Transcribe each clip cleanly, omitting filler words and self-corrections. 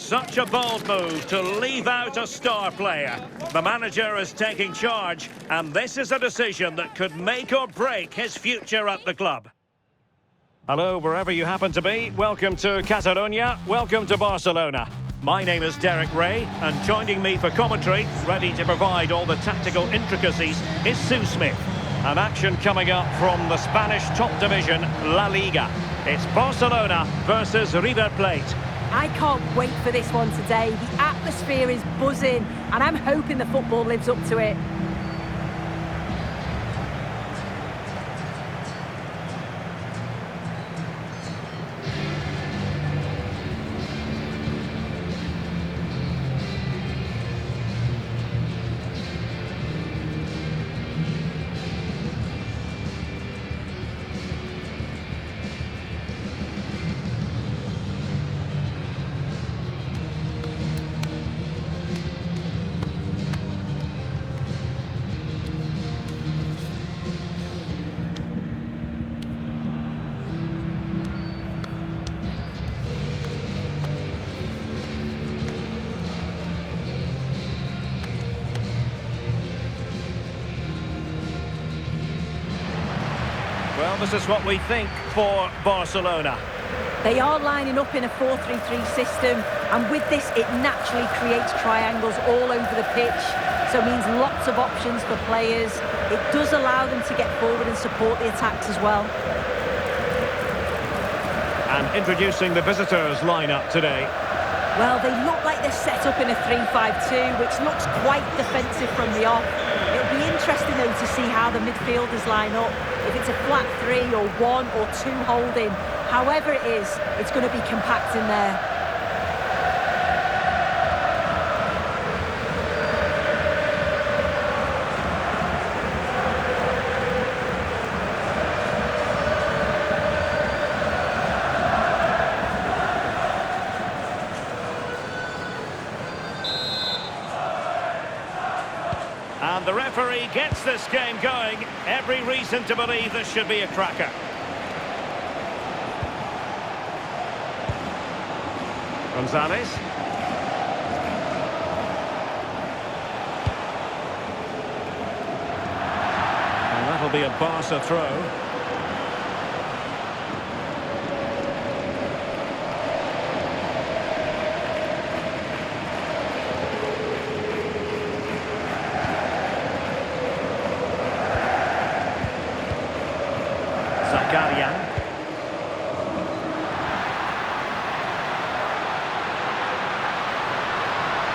Such a bold move to leave out a star player. The manager is taking charge, and this is a decision that could make or break his future at the club. Hello, wherever you happen to be. Welcome to Catalonia. Welcome to Barcelona. My name is Derek Ray, and joining me for commentary, ready to provide all the tactical intricacies, is Sue Smith. An action coming up from the Spanish top division, La Liga. It's Barcelona versus River Plate. I can't wait for this one today. The atmosphere is buzzing, and I'm hoping the football lives up to it. Well, this is what we think for Barcelona. They are lining up in a 4-3-3 system, and with this it naturally creates triangles all over the pitch, so it means lots of options for players. It does allow them to get forward and support the attacks as well. And introducing the visitors lineup today. Well, they look like they're set up in a 3-5-2, which looks quite defensive from the off. It'll be interesting, though, to see how the midfielders line up. If it's a flat 3 or 1 or 2 holding, however it is, it's going to be compact in there. And the referee gets this game going. Every reason to believe this should be a cracker. Gonzalez. And that'll be a Barca throw. Cariera.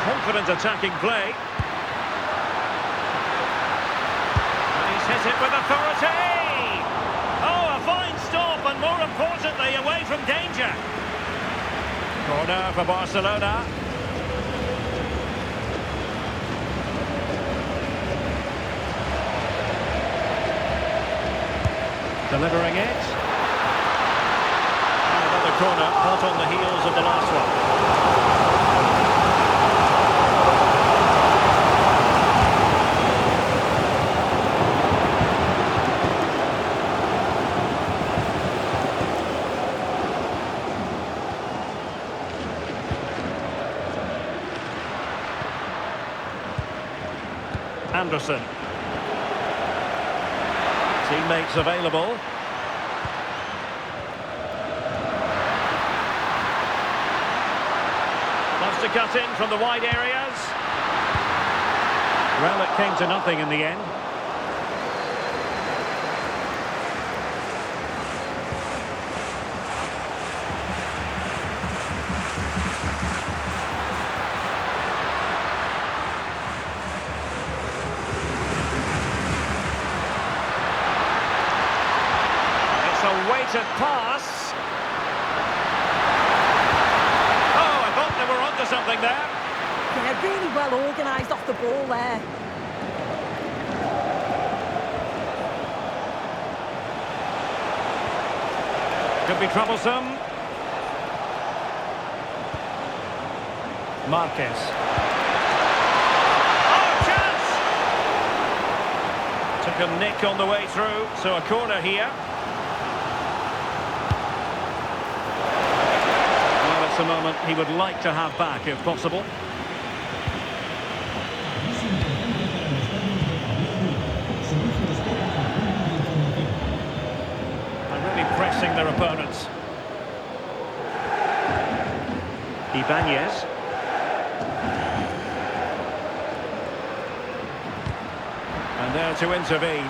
Confident attacking play. And he's hit it with authority. Oh, a fine stop, and more importantly, away from danger. Corner for Barcelona. Delivering it. And another corner, hot on the heels of the last one. Anderson. Teammates available. Loves to cut in from the wide areas. Well, it came to nothing in the end. Weighted pass. Oh, I thought they were onto something there. Yeah, really well organised off the ball there. Could be troublesome. Marquez. Oh, chance! Took a nick on the way through, so a corner here. That's a moment he would like to have back if possible. And really pressing their opponents. Ibanez. And there to intervene.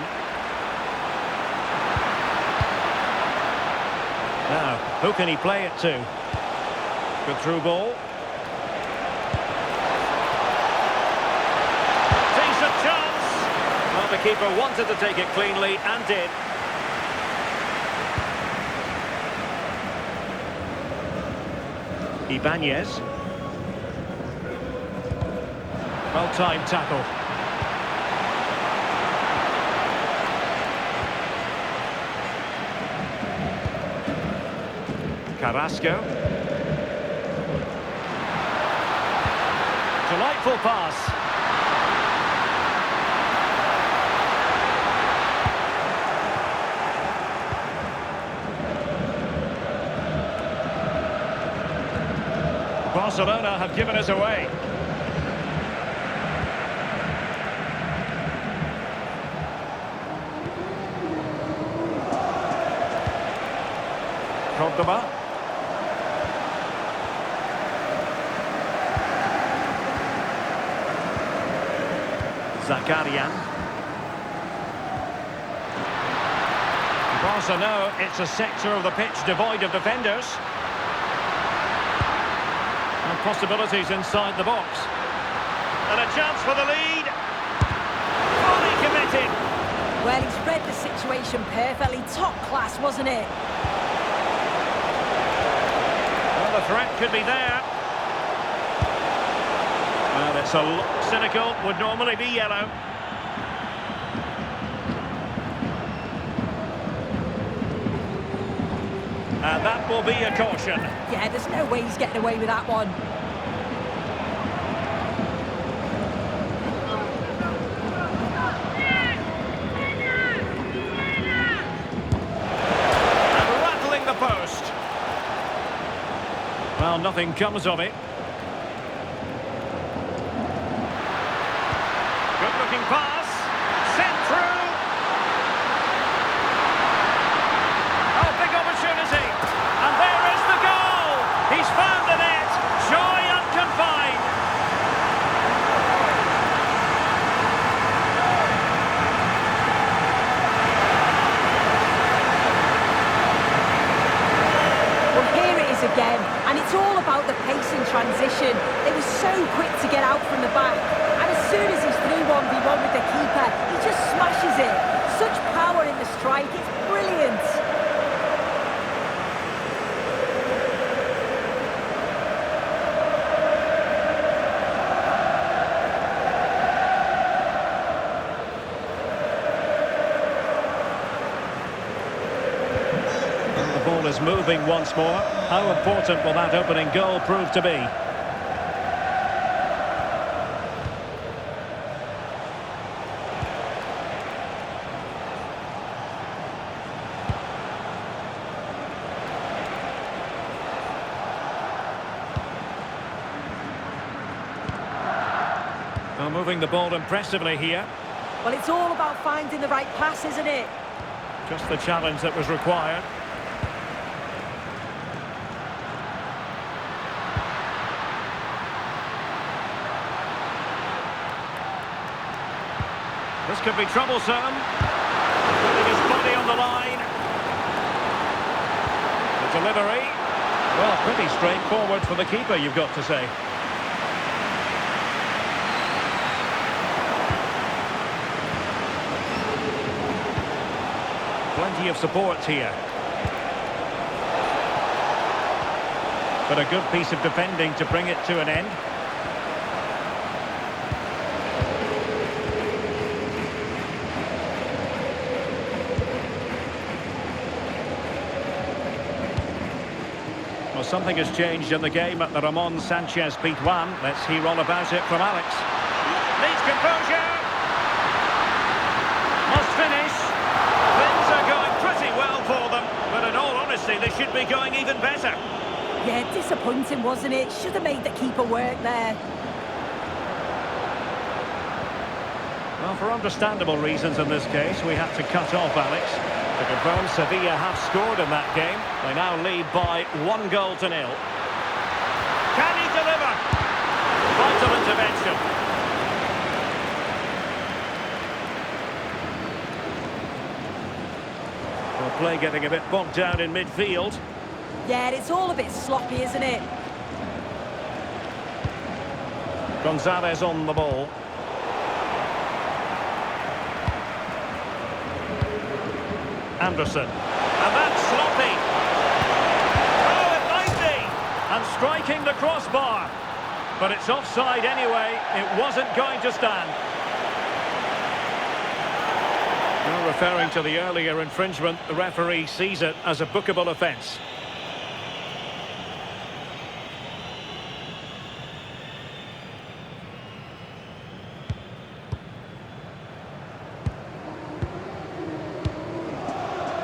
Now, who can he play it to? Good through ball. Decent chance. Well, the keeper wanted to take it cleanly and did. Ibanez. Well-timed tackle. Carrasco. Delightful pass. Barcelona have given us away. Cordoba. Cariera. Barca know it's a sector of the pitch devoid of defenders. And possibilities inside the box. And a chance for the lead. Fully committed. Well, he's read the situation perfectly. Top class, wasn't it? Well, the threat could be there. Well, it's a lot cynical, would normally be yellow. And that will be a caution. Yeah, there's no way he's getting away with that one. And rattling the post. Well, nothing comes of it. Good-looking pass, sent through. Oh, big opportunity, and there is the goal. He's found the net, joy unconfined. Well, here it is again, and it's all about the pace in transition. They were so quick to get out from the back. As soon as he's through 1v1 with the keeper, he just smashes it. Such power in the strike, it's brilliant. The ball is moving once more. How important will that opening goal prove to be? Well, moving the ball impressively here. Well, it's all about finding the right pass, isn't it? Just the challenge that was required. This could be troublesome. Putting his body on the line. The delivery. Well, pretty straightforward for the keeper, you've got to say. Plenty of support here. But a good piece of defending to bring it to an end. Well, something has changed in the game at the Ramon Sanchez Pizjuan. Let's hear all about it from Alex. Needs composure. Must finish. Things are going pretty well for them, but in all honesty, they should be going even better. Yeah, disappointing, wasn't it? Should have made the keeper work there. Well, for understandable reasons in this case, we had to cut off Alex. To confirm, Sevilla have scored in that game. They now lead by 1-0. Can he deliver? Vital intervention. Well, play getting a bit bogged down in midfield. Yeah, it's all a bit sloppy, isn't it? Gonzalez on the ball. Anderson. And that's sloppy. Oh, it might be. And striking the crossbar. But it's offside anyway. It wasn't going to stand. Well, referring to the earlier infringement, the referee sees it as a bookable offence.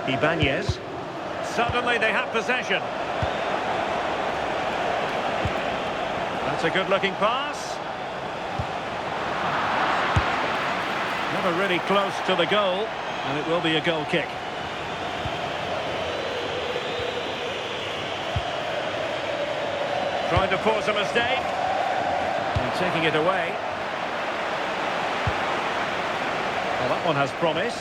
Ibanez. Suddenly they have possession. That's a good-looking pass. Never really close to the goal, and it will be a goal kick. Trying to force a mistake. And taking it away. Well, that one has promise.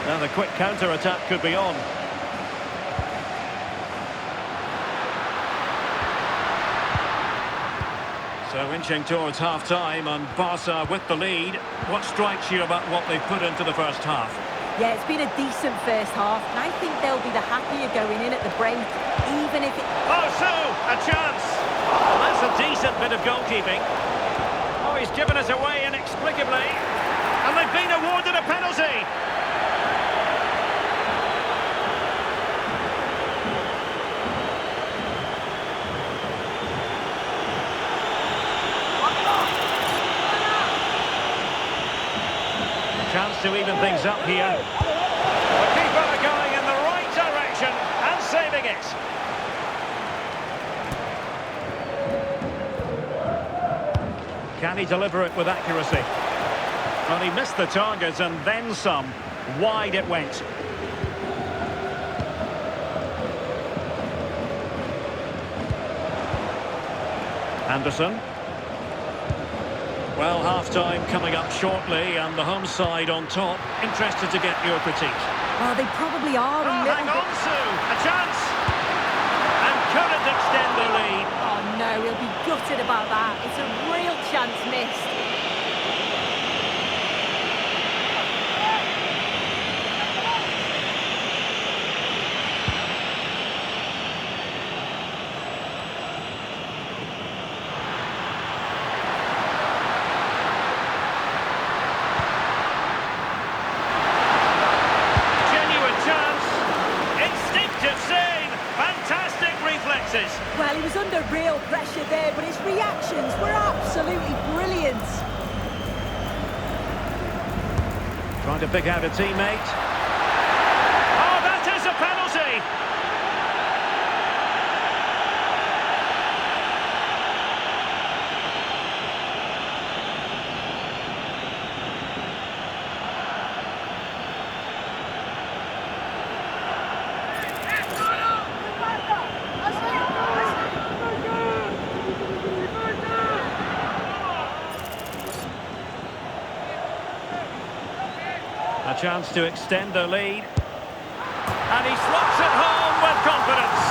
Now the quick counter-attack could be on. So inching towards half-time and Barca with the lead. What strikes you about what they've put into the first half? Yeah, it's been a decent first half, and I think they'll be the happier going in at the break, even if it... Oh, so, a chance! Well, that's a decent bit of goalkeeping. Oh, he's given us away inexplicably. And they've been awarded a penalty! Chance to even things up here. The keeper going in the right direction and saving it. Can he deliver it with accuracy? Well, he missed the target and then some. Wide it went. Anderson. Well, half-time coming up shortly, and the home side on top. Interested to get your critique. Well, they probably are a little hang bit... on, Sue! A chance! And couldn't extend the lead. Oh, no, he'll be gutted about that. It's a real chance missed. Well, he was under real pressure there, but his reactions were absolutely brilliant. Trying to pick out a teammate. Oh, that is a penalty! A chance to extend the lead. And he slots it home with confidence.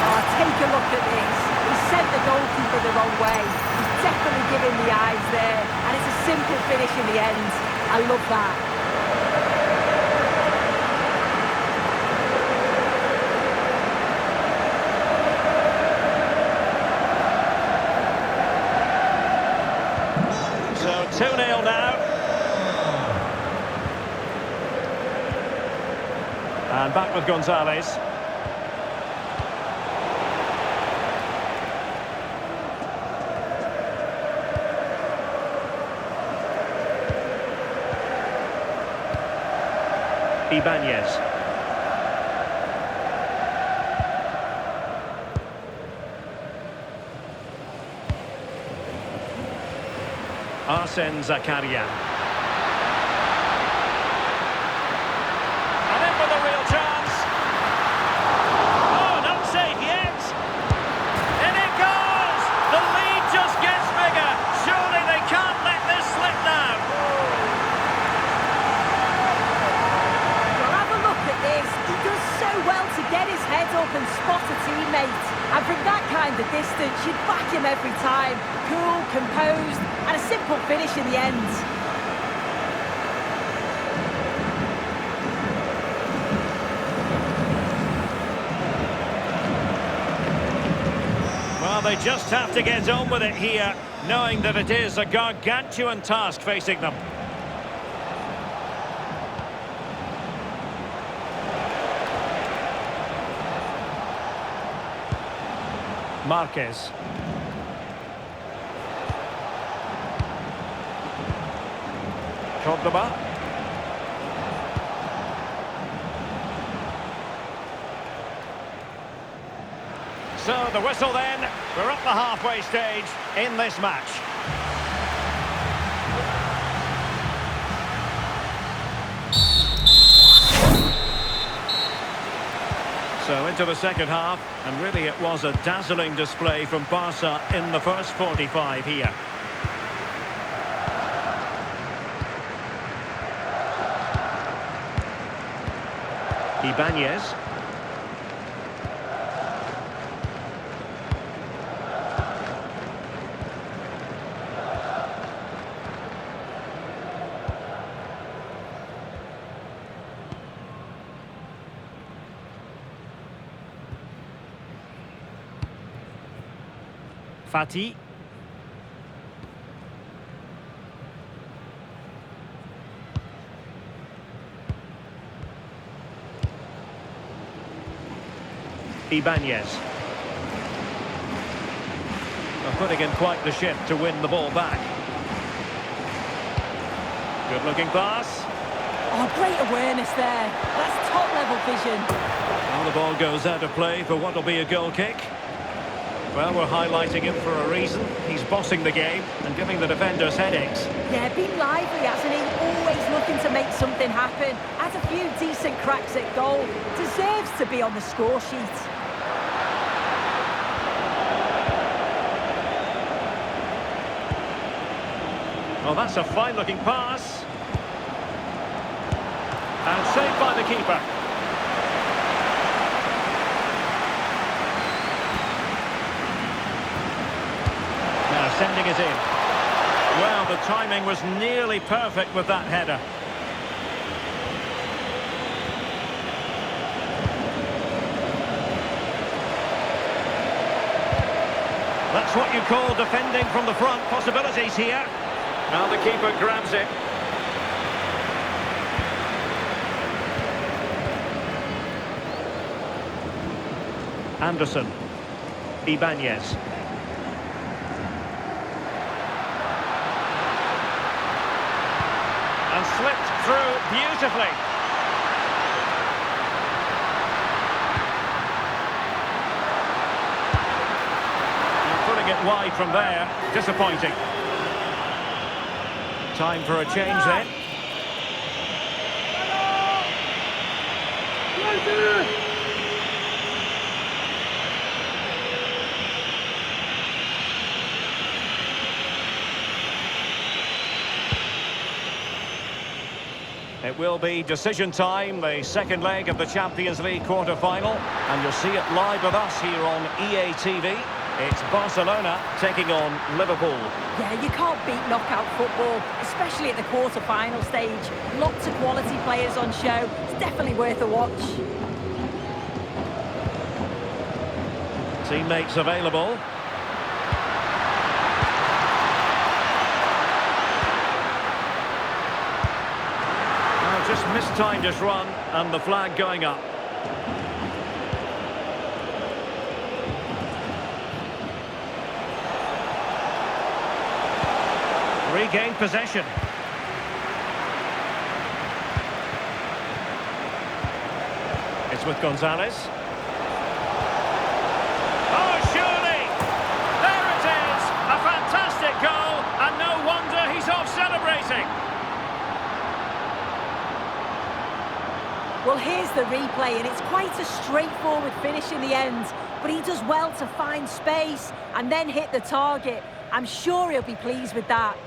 Oh, take a look at this. He sent the goalkeeper the wrong way. He's definitely giving the eyes there. And it's a simple finish in the end. I love that. So 2-0 now. And back with Gonzalez. Ibanez. Cariera. And in with a real chance. Oh, not safe yet. In it goes. The lead just gets bigger. Surely they can't let this slip now. Well, have a look at this. He does so well to get his head up and spot a teammate. And from that kind of distance, you'd back him every time. Cool, composed, and a simple finish in the end. Well, they just have to get on with it here, knowing that it is a gargantuan task facing them. Marquez. Cordoba. So the whistle then. We're up the halfway stage in this match. So into the second half, and really it was a dazzling display from Barca in the first 45 here. Ibanez. Fati. Ibanez. Well, putting in quite the shift to win the ball back. Good looking pass. Oh, great awareness there. That's top-level vision. Well, the ball goes out of play for what will be a goal kick. Well, we're highlighting him for a reason. He's bossing the game and giving the defenders headaches. Yeah, been lively, hasn't he? Always looking to make something happen. Has a few decent cracks at goal. Deserves to be on the score sheet. Well, that's a fine-looking pass. And saved by the keeper. Now sending it in. Well, the timing was nearly perfect with that header. That's what you call defending from the front. Possibilities here. Now the keeper grabs it. Anderson. Ibanez. And slipped through beautifully. And putting it wide from there. Disappointing. Time for a change then. It will be decision time, the second leg of the Champions League quarter-final, and you'll see it live with us here on EA TV. It's Barcelona taking on Liverpool. Yeah, you can't beat knockout football, especially at the quarter-final stage. Lots of quality players on show. It's definitely worth a watch. Teammates available. Now just mistimed his run, and the flag going up. Regained possession. chance with Gonzalez. Oh, surely! There it is! A fantastic goal, and no wonder he's off celebrating. Well, here's the replay, and it's quite a straightforward finish in the end. But he does well to find space and then hit the target. I'm sure he'll be pleased with that.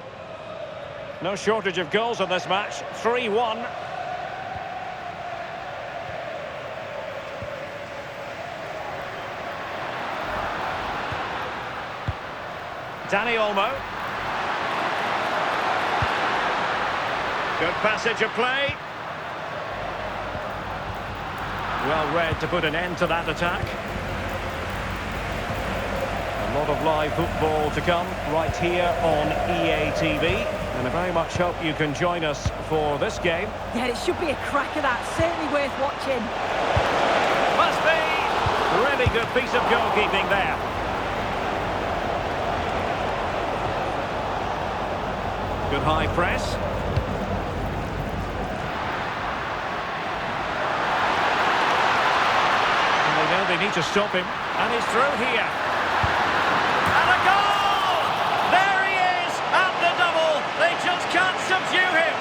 No shortage of goals in this match. 3-1. Dani Olmo. Good passage of play. Well read to put an end to that attack. A lot of live football to come right here on EA TV. And I very much hope you can join us for this game. Yeah, it should be a cracker, that. Certainly worth watching. Must be. Really good piece of goalkeeping there. Good high press. And they know they need to stop him. And he's through here. And a goal! There he is at the double. They just can't subdue him.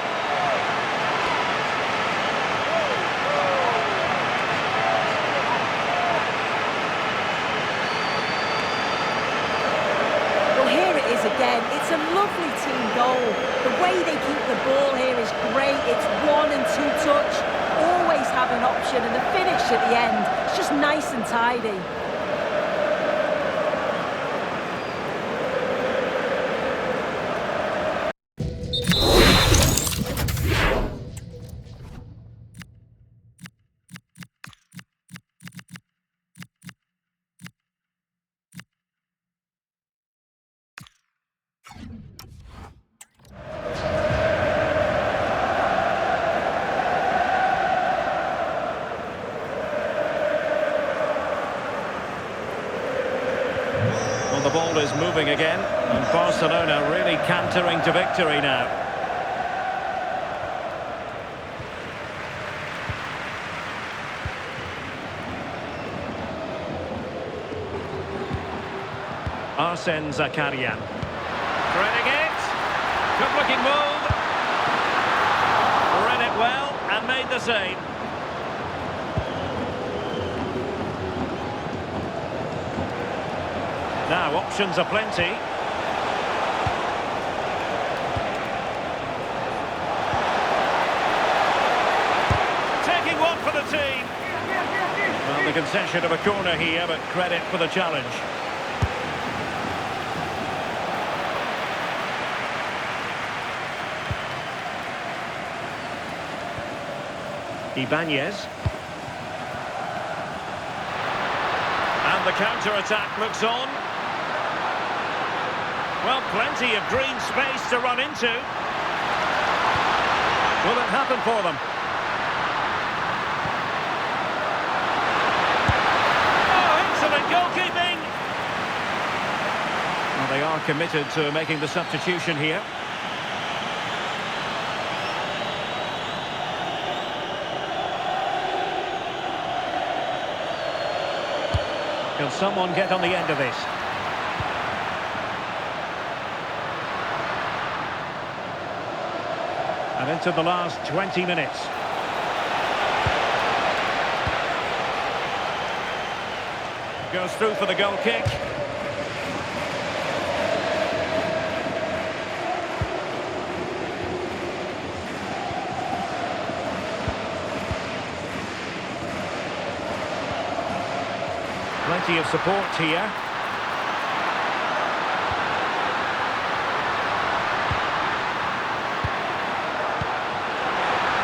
Well, here it is again. It's a lovely team goal. The way they keep the ball here is great. It's 1 and 2 touch. Always have an option, and the finish at the end, it's just nice and tidy. The ball is moving again, and Barcelona really cantering to victory now. Arsene Zakarian. Threading it. Good looking move. Read it well and made the save. Now, options are plenty. Taking one for the team. Well, the concession of a corner here, but credit for the challenge. Ibanez. And the counter-attack looks on. Well, plenty of green space to run into. Will it happen for them? Oh, excellent goalkeeping! Well, they are committed to making the substitution here. Can someone get on the end of this? And into the last 20 minutes. Goes through for the goal kick. Plenty of support here.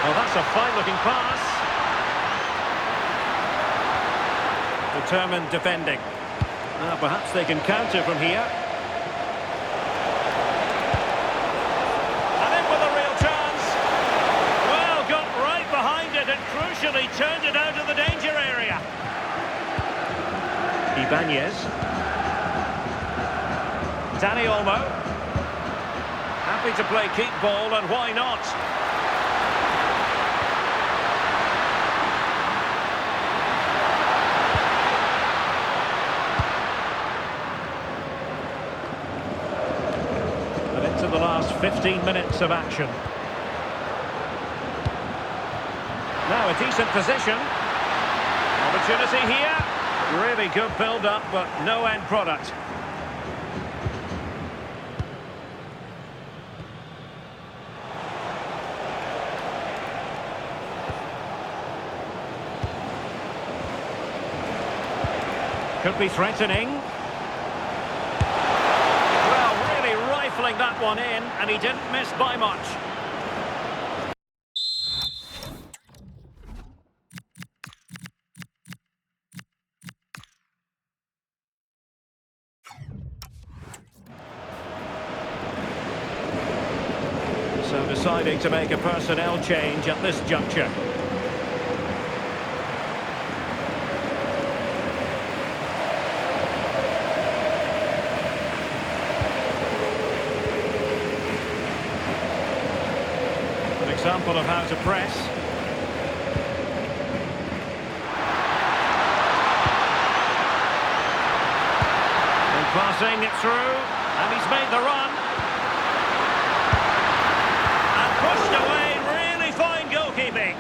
Well, that's a fine-looking pass. Determined defending. Perhaps they can counter from here. And in with a real chance. Well, got right behind it and crucially turned it out of the danger area. Ibanez. Dani Olmo. Happy to play keep ball, and why not? last 15 minutes of action. Now a decent position. Opportunity here. Really good build-up, but no end product. Could be threatening. Well, really rifling that one in, and he didn't miss by much. So deciding to make a personnel change at this juncture. Example of how to press. And passing it through, and he's made the run. And pushed away, really fine goalkeeping.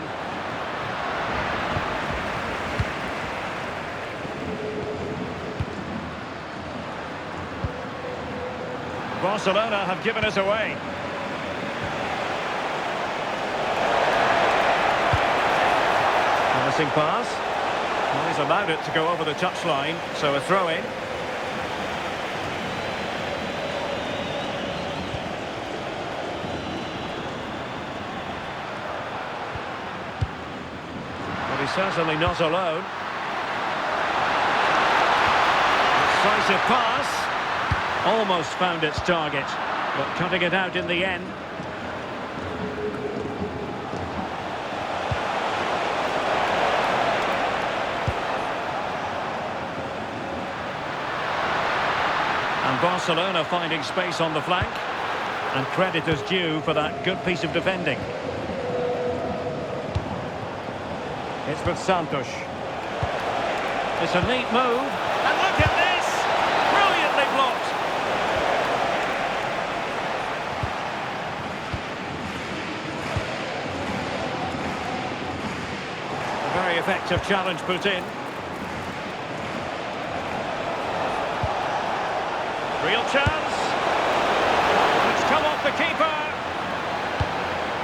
Barcelona have given us away. Pass. Well, he's allowed it to go over the touchline, so a throw-in. But he's certainly not alone. Decisive pass. Almost found its target, but cutting it out in the end. Barcelona finding space on the flank, and credit is due for that good piece of defending. It's with Santos. It's a neat move, and look at this! Brilliantly blocked. A very effective challenge put in. Real chance. It's come off the keeper.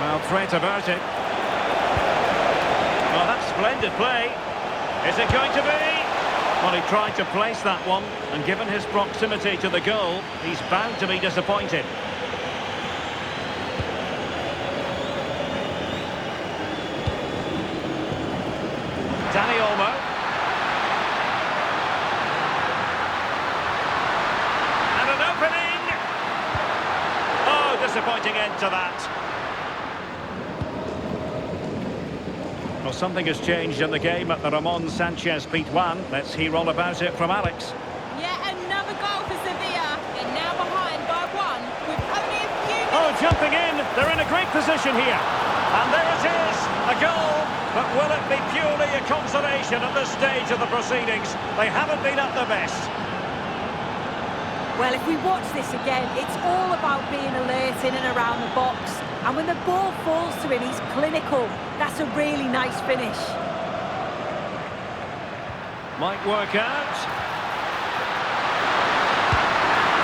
Well, threat averted. Well, that's splendid play. Is it going to be? Well, he tried to place that one, and given his proximity to the goal, he's bound to be disappointed. Dani Olmo. Disappointing end to that. Well, something has changed in the game at the Ramon Sanchez Pizjuan. Let's hear all about it from Alex. Yet another goal for Sevilla. They're now behind by one with only a few minutes. Oh, jumping in. They're in a great position here. And there it is, a goal. But will it be purely a consolation at this stage of the proceedings? They haven't been at their best. Well, if we watch this again, it's all about being alert in and around the box. And when the ball falls to him, he's clinical. That's a really nice finish. Might work out.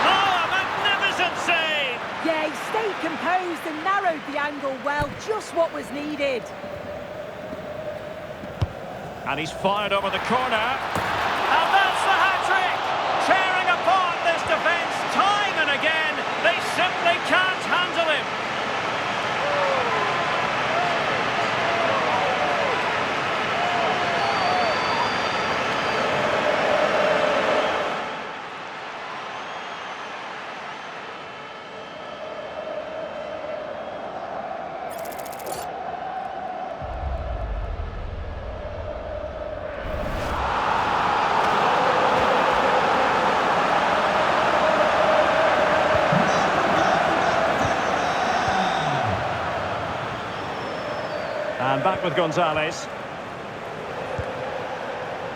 Oh, a magnificent save! Yeah, he stayed composed and narrowed the angle well. Just what was needed. And he's fired over the corner. And that's the hat-trick! Tearing apart this defence time and again. They simply can't handle him. And back with Gonzalez.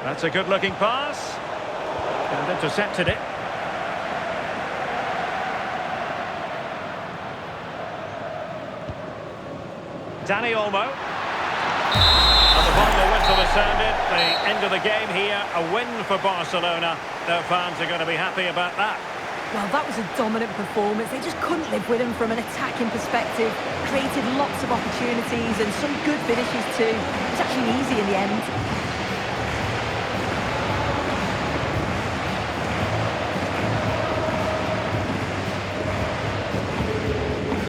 That's a good-looking pass. And intercepted it. Danny Olmo. And the final whistle is sounded. The end of the game here, a win for Barcelona. Their fans are going to be happy about that. Well, that was a dominant performance. They just couldn't live with him from an attacking perspective. Created lots of opportunities and some good finishes too. It was actually easy in the end.